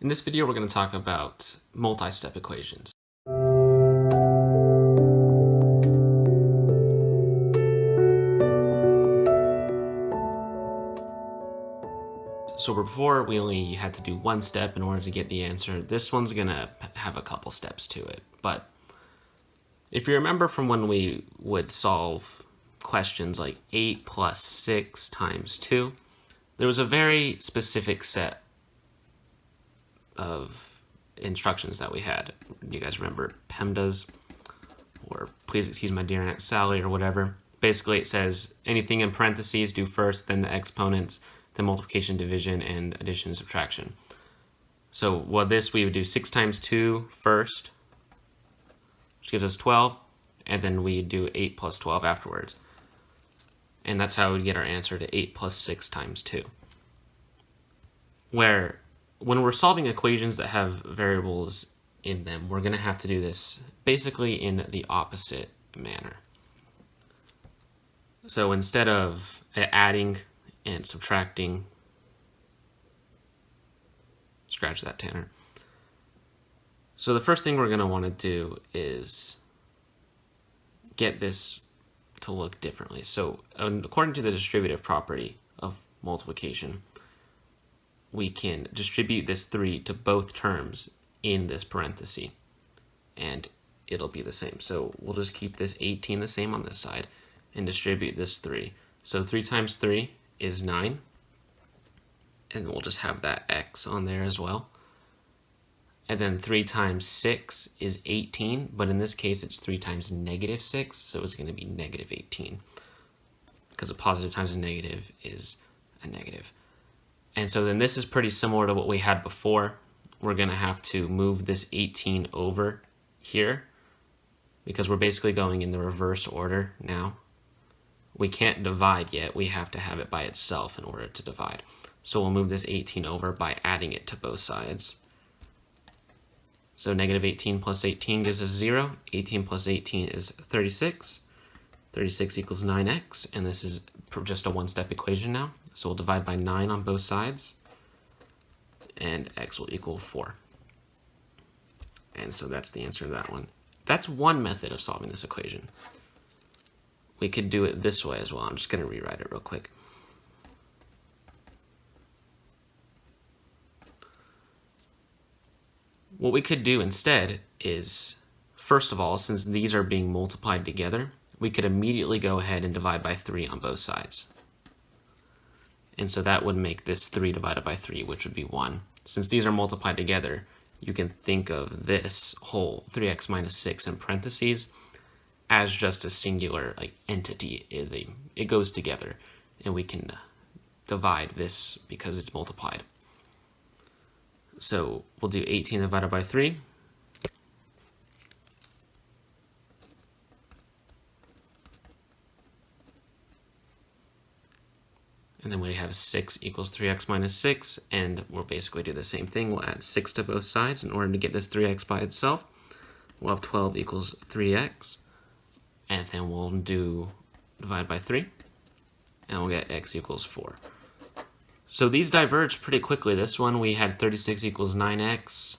In this video, we're going to talk about multi-step equations. So before, we only had to do one step in order to get the answer. This one's going to have a couple steps to it. But if you remember from when we would solve questions like 8 plus 6 times 2, there was a very specific set of instructions that we had. You guys remember PEMDAS, or please excuse my dear Aunt Sally, or whatever. Basically, it says anything in parentheses, do first, then the exponents, then multiplication, division, and addition and subtraction. So we would do 6 times 2 first, which gives us 12, and then we do 8 plus 12 afterwards. And that's how we get our answer to 8 plus 6 times 2. When we're solving equations that have variables in them, we're going to have to do this basically in the opposite manner. So instead of adding and subtracting, scratch that, Tanner. So the first thing we're going to want to do is get this to look differently. So according to the distributive property of multiplication, we can distribute this 3 to both terms in this parenthesis, and it'll be the same. So we'll just keep this 18 the same on this side and distribute this 3. So 3 times 3 is 9, and we'll just have that x on there as well. And then 3 times 6 is 18, but in this case it's 3 times negative 6, so it's going to be negative 18, because a positive times a negative is a negative. And so then this is pretty similar to what we had before. We're going to have to move this 18 over here because we're basically going in the reverse order now. We can't divide yet. We have to have it by itself in order to divide. So we'll move this 18 over by adding it to both sides. So negative 18 plus 18 gives us 0. 18 plus 18 is 36. 36 equals 9x, and this is just a one-step equation now. So we'll divide by 9 on both sides, and x will equal 4. And so that's the answer to that one. That's one method of solving this equation. We could do it this way as well. I'm just going to rewrite it real quick. What we could do instead is, first of all, since these are being multiplied together, we could immediately go ahead and divide by 3 on both sides. And so that would make this 3 divided by 3, which would be 1. Since these are multiplied together, you can think of this whole 3x minus 6 in parentheses as just a singular entity. It goes together, and we can divide this because it's multiplied. So we'll do 18 divided by 3. And then we have 6 equals 3x minus 6, and we'll basically do the same thing. We'll add 6 to both sides in order to get this 3x by itself. We'll have 12 equals 3x, and then we'll do divide by 3, and we'll get x equals 4. So these diverge pretty quickly. This one we had 36 equals 9x,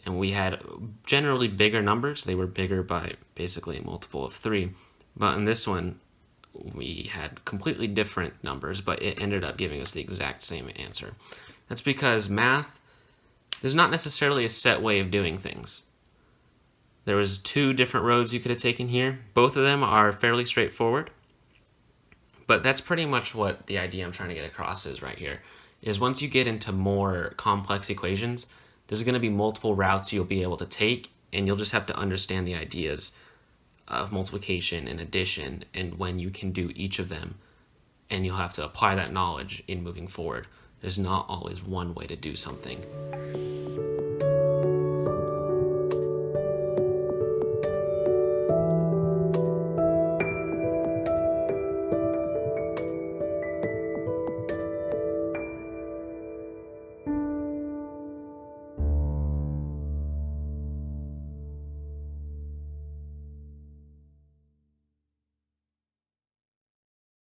and we had generally bigger numbers. They were bigger by basically a multiple of 3. But in this one, we had completely different numbers, but it ended up giving us the exact same answer. That's because math, there's not necessarily a set way of doing things. There was 2 different roads you could have taken here. Both of them are fairly straightforward, but that's pretty much what the idea I'm trying to get across is right here, is once you get into more complex equations, there's going to be multiple routes you'll be able to take, and you'll just have to understand the ideas of multiplication and addition and when you can do each of them, and you'll have to apply that knowledge in moving forward. There's not always one way to do something.